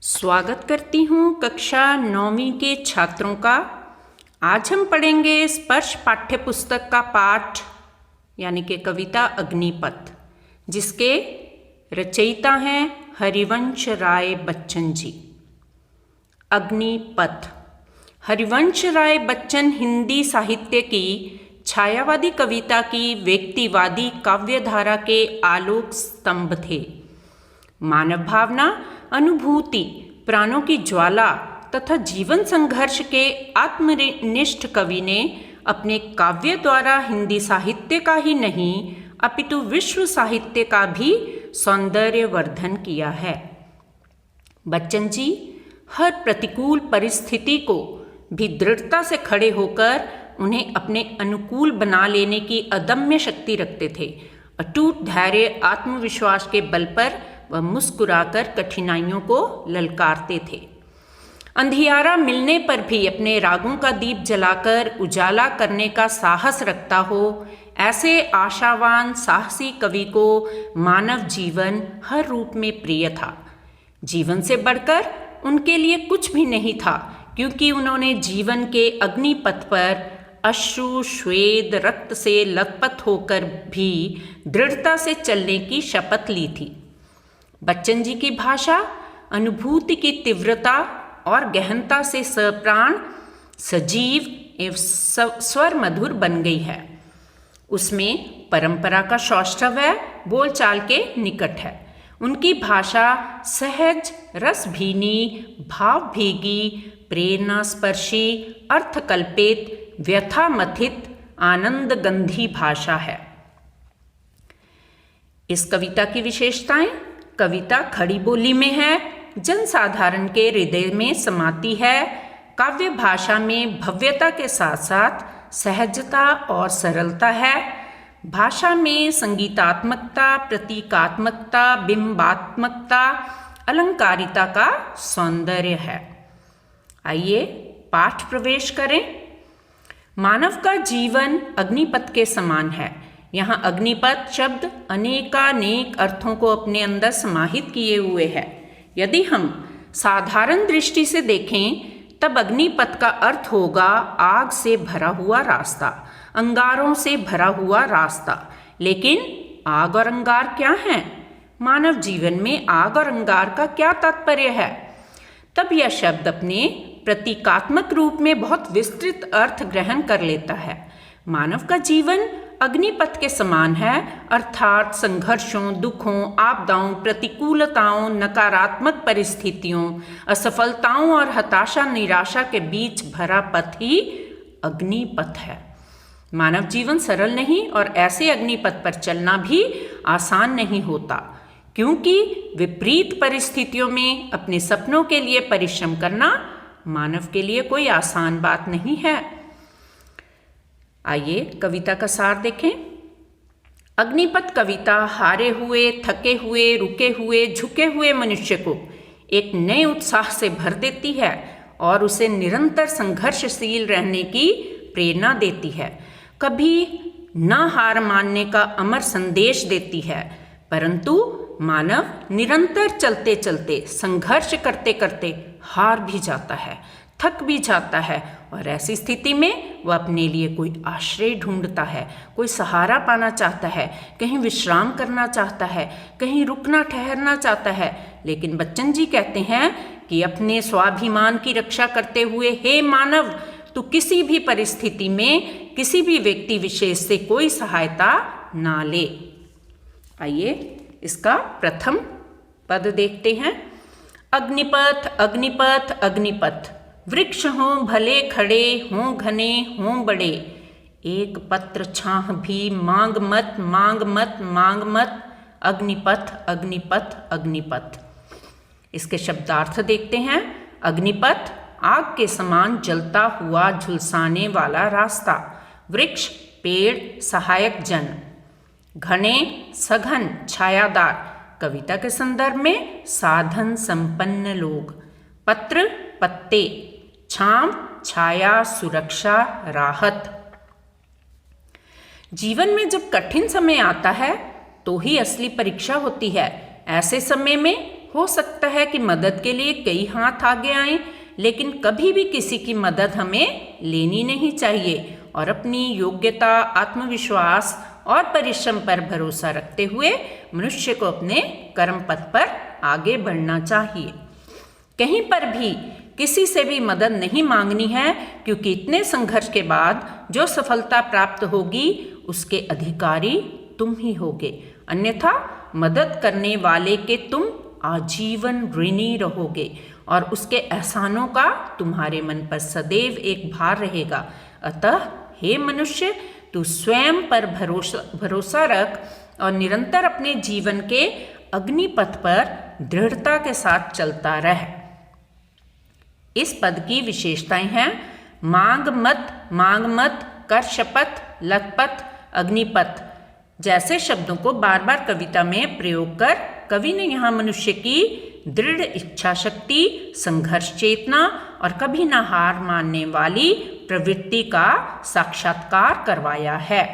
स्वागत करती हूँ कक्षा 9वीं के छात्रों का। आज हम पढ़ेंगे स्पर्श पाठ्य पुस्तक का पाठ यानी कि कविता अग्निपथ, जिसके रचयिता हैं हरिवंश राय बच्चन जी। अग्निपथ। हरिवंश राय बच्चन हिंदी साहित्य की छायावादी कविता की व्यक्तिवादी काव्यधारा के आलोक स्तंभ थे। मानव भावना, अनुभूति, प्राणों की ज्वाला तथा जीवन संघर्ष के आत्मनिष्ठ कवि ने अपने काव्य द्वारा हिंदी साहित्य का ही नहीं अपितु विश्व साहित्य का भी सौंदर्यवर्धन किया है। बच्चन जी हर प्रतिकूल परिस्थिति को भी दृढ़ता से खड़े होकर उन्हें अपने अनुकूल बना लेने की अदम्य शक्ति रखते थे। अटूट धैर्य, आत्मविश्वास के बल पर वह मुस्कुराकर कठिनाइयों को ललकारते थे। अंधियारा मिलने पर भी अपने रागों का दीप जलाकर उजाला करने का साहस रखता हो, ऐसे आशावान साहसी कवि को मानव जीवन हर रूप में प्रिय था। जीवन से बढ़कर उनके लिए कुछ भी नहीं था, क्योंकि उन्होंने जीवन के अग्निपथ पर अश्रु, श्वेद, रक्त से लथपथ होकर भी दृढ़ता से चलने की शपथ ली थी। बच्चन जी की भाषा अनुभूति की तीव्रता और गहनता से सप्राण, सजीव एवं स्वर मधुर बन गई है। उसमें परंपरा का सौष्ठव है, बोलचाल के निकट है। उनकी भाषा सहज, रसभीनी, भावभीगी, प्रेरणा स्पर्शी, अर्थकल्पित, व्यथा मथित, आनंद गंधी भाषा है। इस कविता की विशेषताएं: कविता खड़ी बोली में है, जनसाधारण के हृदय में समाती है। काव्य भाषा में भव्यता के साथ साथ सहजता और सरलता है। भाषा में संगीतात्मकता, प्रतीकात्मकता, बिंबात्मकता, अलंकारिता का सौंदर्य है। आइए पाठ प्रवेश करें। मानव का जीवन अग्निपथ के समान है। यहाँ अग्निपथ शब्द अनेकानेक अर्थों को अपने अंदर समाहित किए हुए है। यदि हम साधारण दृष्टि से देखें तब अग्निपथ का अर्थ होगा आग से भरा हुआ रास्ता, अंगारों से भरा हुआ रास्ता। लेकिन आग और अंगार क्या हैं? मानव जीवन में आग और अंगार का क्या तात्पर्य है? तब यह शब्द अपने प्रतीकात्मक रूप में बहुत विस्तृत अर्थ ग्रहण कर लेता है। मानव का जीवन अग्निपथ के समान है, अर्थात संघर्षों, दुखों, आपदाओं, प्रतिकूलताओं, नकारात्मक परिस्थितियों, असफलताओं और हताशा निराशा के बीच भरा पथ ही अग्निपथ है। मानव जीवन सरल नहीं और ऐसे अग्निपथ पर चलना भी आसान नहीं होता, क्योंकि विपरीत परिस्थितियों में अपने सपनों के लिए परिश्रम करना मानव के लिए कोई आसान बात नहीं है। आइए कविता का सार देखें। अग्निपथ कविता हारे हुए, थके हुए, रुके हुए, झुके हुए मनुष्य को एक नए उत्साह से भर देती है और उसे निरंतर संघर्षशील रहने की प्रेरणा देती है। कभी न हार मानने का अमर संदेश देती है, परंतु मानव निरंतर चलते चलते, संघर्ष करते करते हार भी जाता है, थक भी जाता है और ऐसी स्थिति में वह अपने लिए कोई आश्रय ढूंढता है, कोई सहारा पाना चाहता है, कहीं विश्राम करना चाहता है, कहीं रुकना ठहरना चाहता है। लेकिन बच्चन जी कहते हैं कि अपने स्वाभिमान की रक्षा करते हुए हे मानव, तू किसी भी परिस्थिति में किसी भी व्यक्ति विशेष से कोई सहायता ना ले। आइए इसका प्रथम पद देखते हैं। अग्निपथ, अग्निपथ, अग्निपथ, वृक्ष हों भले खड़े, हों घने, हों बड़े, एक पत्र छाह भी मांग मत, मांग मत, मांग मत, अग्निपथ, अग्निपथ, अग्निपथ। इसके शब्दार्थ देखते हैं। अग्निपथ आग के समान जलता हुआ झुलसाने वाला रास्ता, वृक्ष पेड़, सहायक जन, घने सघन छायादार, कविता के संदर्भ में साधन संपन्न लोग, पत्र पत्ते, छांव छाया, सुरक्षा राहत। जीवन में जब कठिन समय आता है तो ही असली परीक्षा होती है। ऐसे समय में हो सकता है कि मदद के लिए कई हाथ आगे आएं, लेकिन कभी भी किसी की मदद हमें लेनी नहीं चाहिए और अपनी योग्यता, आत्मविश्वास और परिश्रम पर भरोसा रखते हुए मनुष्य को अपने कर्म पथ पर आगे बढ़ना चाहिए। कहीं पर भी किसी से भी मदद नहीं मांगनी है, क्योंकि इतने संघर्ष के बाद जो सफलता प्राप्त होगी उसके अधिकारी तुम ही होगे, अन्यथा मदद करने वाले के तुम आजीवन ऋणी रहोगे और उसके एहसानों का तुम्हारे मन पर सदैव एक भार रहेगा। अतः हे मनुष्य, तू स्वयं पर भरोसा रख और निरंतर अपने जीवन के अग्निपथ पर दृढ़ता के साथ चलता रह। इस पद की विशेषताएं हैं मांग मत, कर शपथ, लतपथ, अग्निपथ जैसे शब्दों को बार बार कविता में प्रयोग कर कवि ने यहाँ मनुष्य की दृढ़ इच्छा शक्ति, संघर्ष चेतना और कभी न हार मानने वाली प्रवृत्ति का साक्षात्कार करवाया है।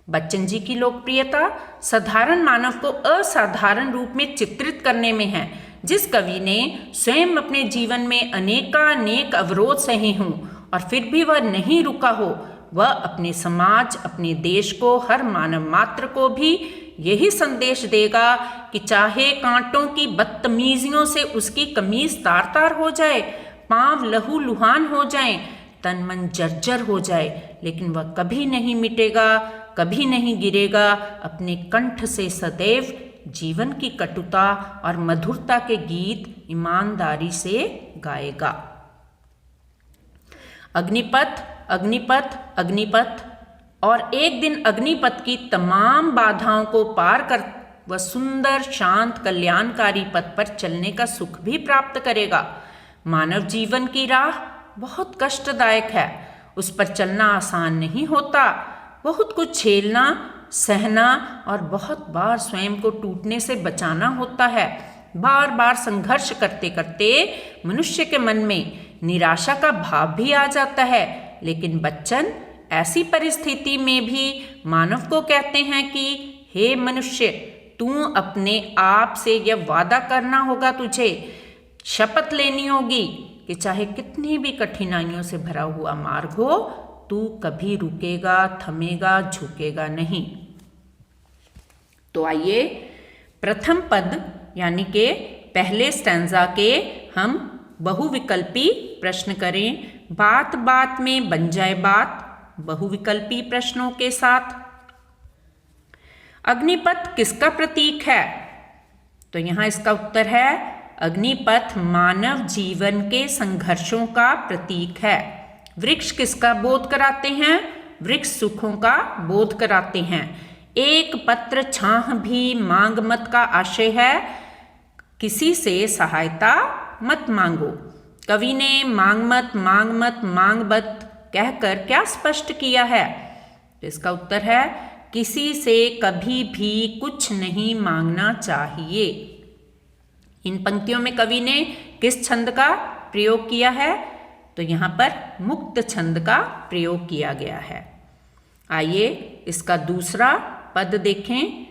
बच्चन जी की लोकप्रियता साधारण मानव को असाधारण रूप में चित्रित करने में है। जिस कवि ने स्वयं अपने जीवन में अनेकानेक अवरोध सहे हों और फिर भी वह नहीं रुका हो, वह अपने समाज, अपने देश को, हर मानव मात्र को भी यही संदेश देगा कि चाहे कांटों की बदतमीजियों से उसकी कमीज तार तार हो जाए, पांव लहू लुहान हो जाएं, तन मन जर्जर हो जाए, लेकिन वह कभी नहीं मिटेगा, कभी नहीं गिरेगा। अपने कंठ से सदैव जीवन की कटुता और मधुरता के गीत ईमानदारी से गाएगा। अग्निपथ, अग्निपथ, अग्निपथ। और एक दिन अग्निपथ की तमाम बाधाओं को पार कर वह सुंदर, शांत, कल्याणकारी पथ पर चलने का सुख भी प्राप्त करेगा। मानव जीवन की राह बहुत कष्टदायक है, उस पर चलना आसान नहीं होता। बहुत कुछ झेलना, सहना और बहुत बार स्वयं को टूटने से बचाना होता है। बार बार संघर्ष करते करते मनुष्य के मन में निराशा का भाव भी आ जाता है, लेकिन बच्चन ऐसी परिस्थिति में भी मानव को कहते हैं कि हे मनुष्य, तू अपने आप से यह वादा करना होगा, तुझे शपथ लेनी होगी कि चाहे कितनी भी कठिनाइयों से भरा हुआ मार्ग हो, तू कभी रुकेगा, थमेगा, झुकेगा नहीं। तो आइए प्रथम पद यानी के पहले स्टैंजा के हम बहुविकल्पी प्रश्न करें। बात बात में बन जाए बात, बहुविकल्पी प्रश्नों के साथ। अग्निपथ किसका प्रतीक है? तो यहाँ इसका उत्तर है अग्निपथ मानव जीवन के संघर्षों का प्रतीक है। वृक्ष किसका बोध कराते हैं? वृक्ष सुखों का बोध कराते हैं। एक पत्र छाह भी मांग मत का आशय है किसी से सहायता मत मांगो। कवि ने मांग मत, मांग मत, मांग मत कहकर क्या स्पष्ट किया है? तो इसका उत्तर है किसी से कभी भी कुछ नहीं मांगना चाहिए। इन पंक्तियों में कवि ने किस छंद का प्रयोग किया है? तो यहाँ पर मुक्त छंद का प्रयोग किया गया है। आइए इसका दूसरा पद देखें।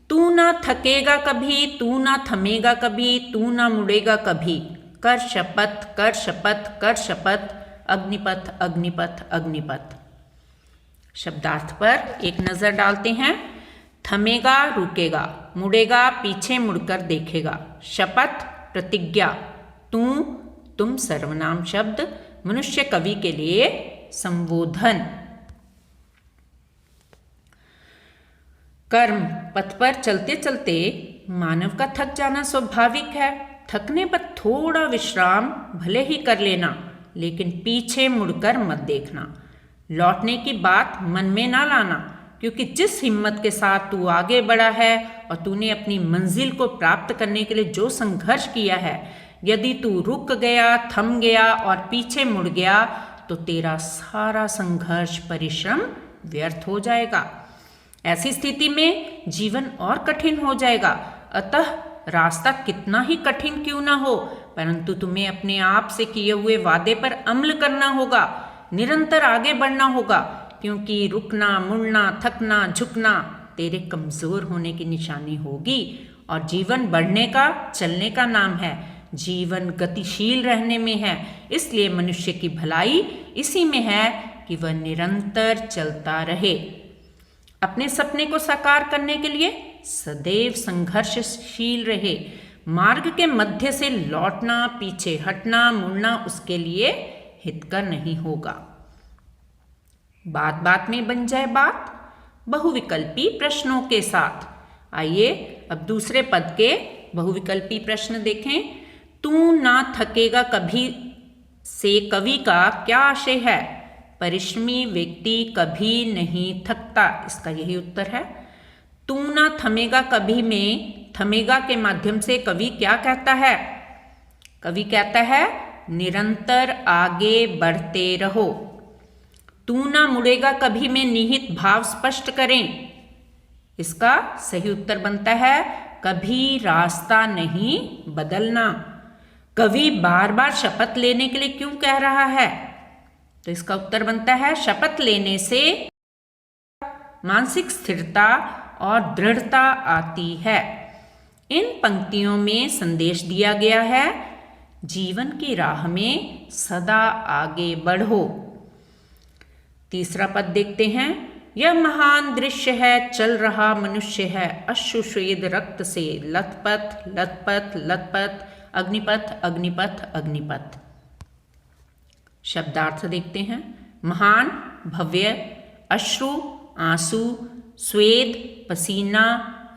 तू ना थकेगा कभी, तू ना थमेगा कभी, तू ना मुड़ेगा कभी, कर शपथ, कर शपथ, कर शपथ, अग्निपथ, अग्निपथ, अग्निपथ। शब्दार्थ पर एक नजर डालते हैं। थमेगा रुकेगा, मुड़ेगा पीछे मुड़कर देखेगा, शपथ प्रतिज्ञा, तू तुम सर्वनाम शब्द, मनुष्य कवि के लिए संबोधन। कर्म पथ पर चलते चलते मानव का थक जाना स्वाभाविक है। थकने पर थोड़ा विश्राम भले ही कर लेना, लेकिन पीछे मुड़कर मत देखना। लौटने की बात मन में ना लाना, क्योंकि जिस हिम्मत के साथ तू आगे बढ़ा है और तूने अपनी मंजिल को प्राप्त करने के लिए जो संघर्ष किया है, यदि तू रुक गया, थम गया और पीछे मुड़ गया तो तेरा सारा संघर्ष, परिश्रम व्यर्थ हो जाएगा। ऐसी स्थिति में जीवन और कठिन हो जाएगा। अतः रास्ता कितना ही कठिन क्यों ना हो, परंतु तुम्हें अपने आप से किए हुए वादे पर अमल करना होगा, निरंतर आगे बढ़ना होगा, क्योंकि रुकना, मुड़ना, थकना, झुकना तेरे कमजोर होने की निशानी होगी और जीवन बढ़ने का, चलने का नाम है। जीवन गतिशील रहने में है, इसलिए मनुष्य की भलाई इसी में है कि वह निरंतर चलता रहे। अपने सपने को साकार करने के लिए सदैव संघर्षशील रहे। मार्ग के मध्य से लौटना, पीछे हटना, मुड़ना उसके लिए हितकर नहीं होगा। बात बात में बन जाए बात बहुविकल्पी प्रश्नों के साथ। आइए अब दूसरे पद के बहुविकल्पी प्रश्न देखें। तू ना थकेगा कभी से कवि का क्या आशय है? परिश्रमी व्यक्ति कभी नहीं थकता, इसका यही उत्तर है। तू ना थमेगा कभी में थमेगा के माध्यम से कवि क्या कहता है? कवि कहता है निरंतर आगे बढ़ते रहो। तू ना मुड़ेगा कभी में निहित भाव स्पष्ट करें, इसका सही उत्तर बनता है कभी रास्ता नहीं बदलना। कवि बार बार शपथ लेने के लिए क्यों कह रहा है? तो इसका उत्तर बनता है शपथ लेने से मानसिक स्थिरता और दृढ़ता आती है। इन पंक्तियों में संदेश दिया गया है जीवन की राह में सदा आगे बढ़ो। तीसरा पद देखते हैं। यह महान दृश्य है, चल रहा मनुष्य है, अश्रुश्वेद रक्त से लथपथ लथपथ लथपथ, अग्निपथ अग्निपथ अग्निपथ। शब्दार्थ देखते हैं। महान भव्य, अश्रु आंसू, स्वेद पसीना,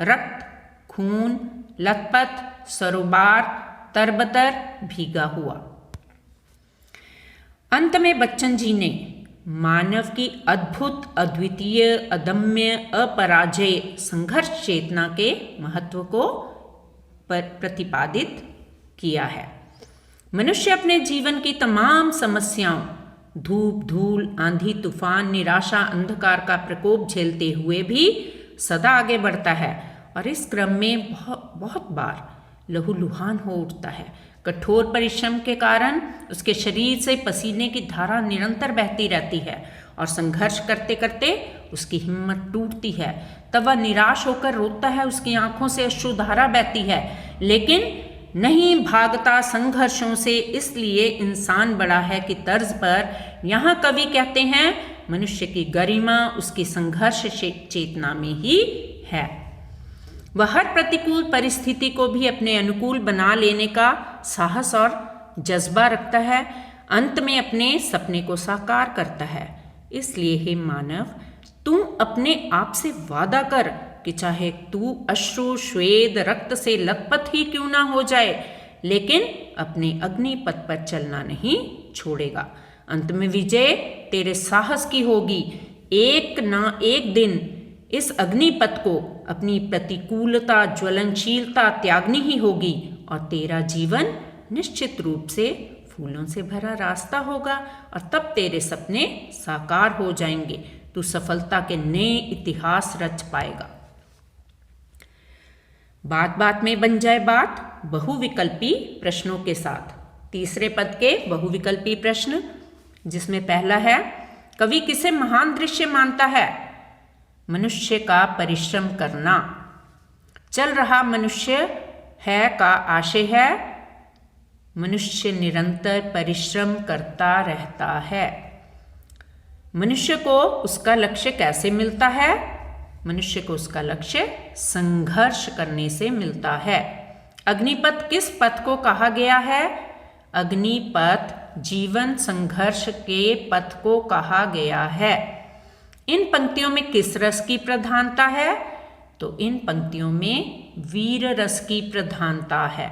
रक्त खून, लथपथ सरोबार, तरबतर भीगा हुआ। अंत में बच्चन जी ने मानव की अद्भुत, अद्वितीय, अदम्य, अपराजय संघर्ष चेतना के महत्व को प्रतिपादित किया है। मनुष्य अपने जीवन की तमाम समस्याओं, धूप धूल, आंधी तूफान, निराशा, अंधकार का प्रकोप झेलते हुए भी सदा आगे बढ़ता है और इस क्रम में बहुत बार लहूलुहान हो उठता है। कठोर परिश्रम के कारण उसके शरीर से पसीने की धारा निरंतर बहती रहती है और संघर्ष करते करते उसकी हिम्मत टूटती है। तब वह निराश होकर रोता है, उसकी आंखों से अश्रुधारा बहती है, लेकिन नहीं भागता संघर्षों से। इसलिए इंसान बड़ा है कि तर्ज पर यहाँ कवि कहते हैं मनुष्य की गरिमा उसकी संघर्ष चेतना में ही है। वह हर प्रतिकूल परिस्थिति को भी अपने अनुकूल बना लेने का साहस और जज्बा रखता है। अंत में अपने सपने को साकार करता है। इसलिए हे मानव, तू अपने आप से वादा कर कि चाहे तू अश्रु श्वेद रक्त से लथपथ ही क्यों ना हो जाए, लेकिन अपने अग्निपथ पर चलना नहीं छोड़ेगा। अंत में विजय तेरे साहस की होगी। एक ना एक दिन इस अग्निपथ को अपनी प्रतिकूलता, ज्वलनशीलता त्यागनी ही होगी और तेरा जीवन निश्चित रूप से फूलों से भरा रास्ता होगा और तब तेरे सपने साकार हो जाएंगे। तू सफलता के नए इतिहास रच पाएगा। बात बात में बन जाए बात बहुविकल्पी प्रश्नों के साथ। तीसरे पद के बहुविकल्पी प्रश्न, जिसमें पहला है कवि किसे महान दृश्य मानता है? मनुष्य का परिश्रम करना। चल रहा मनुष्य है का आशय है मनुष्य निरंतर परिश्रम करता रहता है। मनुष्य को उसका लक्ष्य कैसे मिलता है? मनुष्य को उसका लक्ष्य संघर्ष करने से मिलता है। अग्निपथ किस पथ को कहा गया है? अग्निपथ जीवन संघर्ष के पथ को कहा गया है। इन पंक्तियों में किस रस की प्रधानता है? तो इन पंक्तियों में वीर रस की प्रधानता है।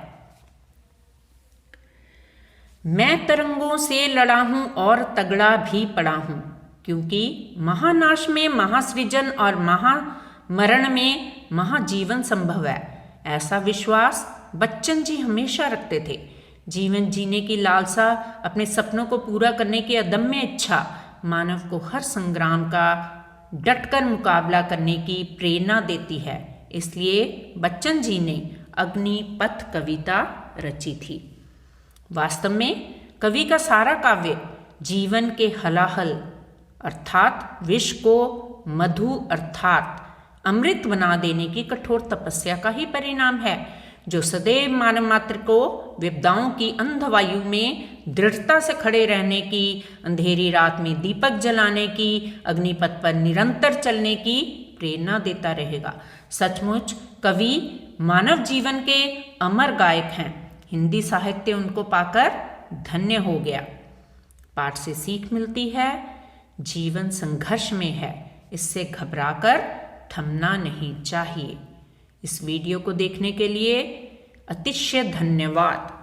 मैं तरंगों से लड़ा हूं और तगड़ा भी पड़ा हूं, क्योंकि महानाश में महासृजन और महामरण में महाजीवन संभव है। ऐसा विश्वास बच्चन जी हमेशा रखते थे। जीवन जीने की लालसा, अपने सपनों को पूरा करने की अदम्य इच्छा मानव को हर संग्राम का डटकर मुकाबला करने की प्रेरणा देती है। इसलिए बच्चन जी ने अग्निपथ कविता रची थी। वास्तव में कवि का सारा काव्य जीवन के हलाहल अर्थात विष को मधु अर्थात अमृत बना देने की कठोर तपस्या का ही परिणाम है, जो सदैव मानव मात्र को विपदाओं की अंधवायु में दृढ़ता से खड़े रहने की, अंधेरी रात में दीपक जलाने की, अग्निपथ पर निरंतर चलने की प्रेरणा देता रहेगा। सचमुच कवि मानव जीवन के अमर गायक हैं। हिंदी साहित्य उनको पाकर धन्य हो गया। पाठ से सीख मिलती है, जीवन संघर्ष में है, इससे घबराकर थमना नहीं चाहिए। इस वीडियो को देखने के लिए अतिशय धन्यवाद।